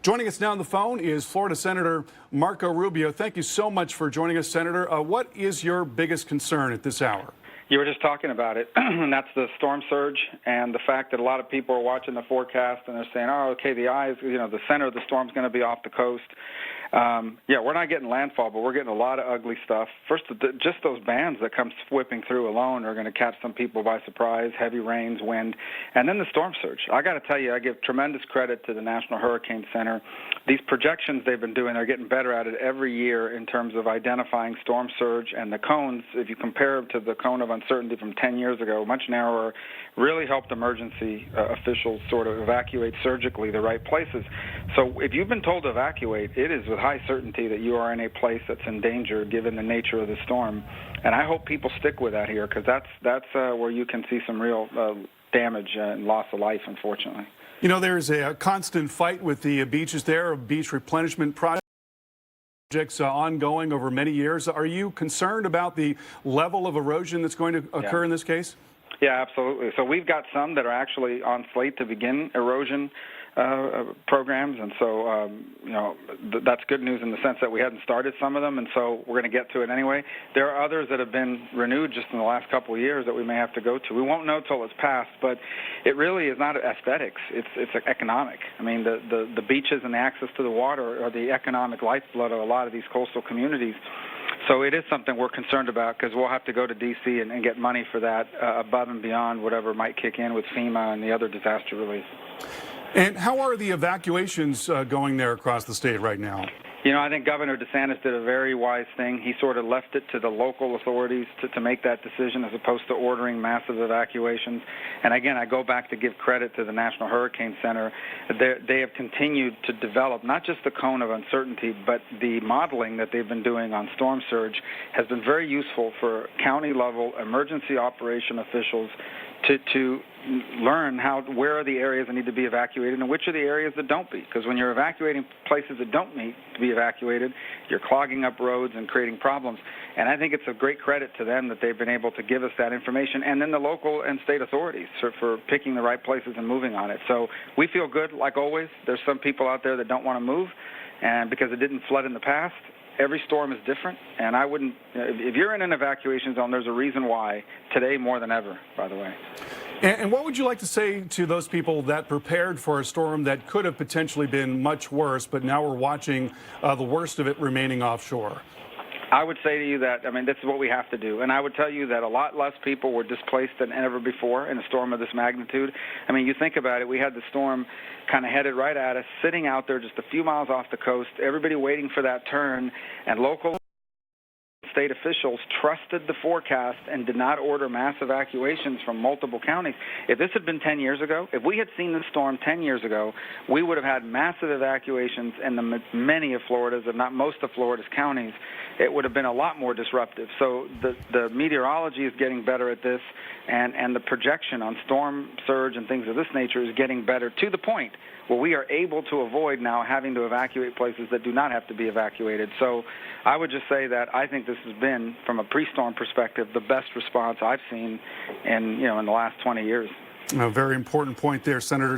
Joining us now on the phone is Florida Senator Marco Rubio. Thank you so much for joining us, Senator. What is your biggest concern at this hour? You were just talking about it, and that's the storm surge and the fact that a lot of people are watching the forecast and they're saying, oh, okay, the center of the storm's going to be off the coast. Yeah, we're not getting landfall, but we're getting a lot of ugly stuff. First, just those bands that come whipping through alone are going to catch some people by surprise, heavy rains, wind, and then the storm surge. I got to tell you, I give tremendous credit to the National Hurricane Center. These projections they've been doing, they're getting better at it every year in terms of identifying storm surge, and the cones, if you compare them to the cone of uncertainty from 10 years ago, much narrower, really helped emergency officials sort of evacuate surgically the right places. So if you've been told to evacuate, it is with high certainty that you are in a place that's in danger given the nature of the storm. And I hope people stick with that here, because that's where you can see some real damage and loss of life, unfortunately. You know, there's a constant fight with the beaches there, a beach replenishment projects ongoing over many years. Are you concerned about the level of erosion that's going to occur in this case? Yeah, absolutely. So we've got some that are actually on slate to begin erosion programs, and so that's good news in the sense that we hadn't started some of them, and so we're going to get to it anyway. There are others that have been renewed just in the last couple of years that we may have to go to. We won't know till it's passed, but it really is not aesthetics. It's economic. I mean, the beaches and the access to the water are the economic lifeblood of a lot of these coastal communities. So it is something we're concerned about, because we'll have to go to D.C. and get money for that above and beyond whatever might kick in with FEMA and the other disaster relief. And how are the evacuations going there across the state right now? You know, I think Governor DeSantis did a very wise thing. He sort of left it to the local authorities to make that decision as opposed to ordering massive evacuations. And again, I go back to give credit to the National Hurricane Center. They have continued to develop not just the cone of uncertainty, but the modeling that they've been doing on storm surge has been very useful for county-level emergency operation officials to learn where are the areas that need to be evacuated and which are the areas that don't be. Because when you're evacuating places that don't need to be evacuated, you're clogging up roads and creating problems. And I think it's a great credit to them that they've been able to give us that information, and then the local and state authorities for picking the right places and moving on it. So we feel good, like always. There's some people out there that don't want to move, and because it didn't flood in the past. Every storm is different, and I wouldn't, if you're in an evacuation zone, there's a reason why, today more than ever, by the way. And what would you like to say to those people that prepared for a storm that could have potentially been much worse, but now we're watching the worst of it remaining offshore? I would say to you that, I mean, this is what we have to do. And I would tell you that a lot less people were displaced than ever before in a storm of this magnitude. I mean, you think about it, we had the storm kind of headed right at us, sitting out there just a few miles off the coast, everybody waiting for that turn, and local state officials trusted the forecast and did not order mass evacuations from multiple counties. If this had been 10 years ago, if we had seen this storm 10 years ago, we would have had massive evacuations in many of Florida's, if not most of Florida's counties. It would have been a lot more disruptive. So the meteorology is getting better at this, and the projection on storm surge and things of this nature is getting better to the point where we are able to avoid now having to evacuate places that do not have to be evacuated. So I would just say that I think this has been, from a pre-storm perspective, the best response I've seen in the last 20 years. A very important point there, Senator.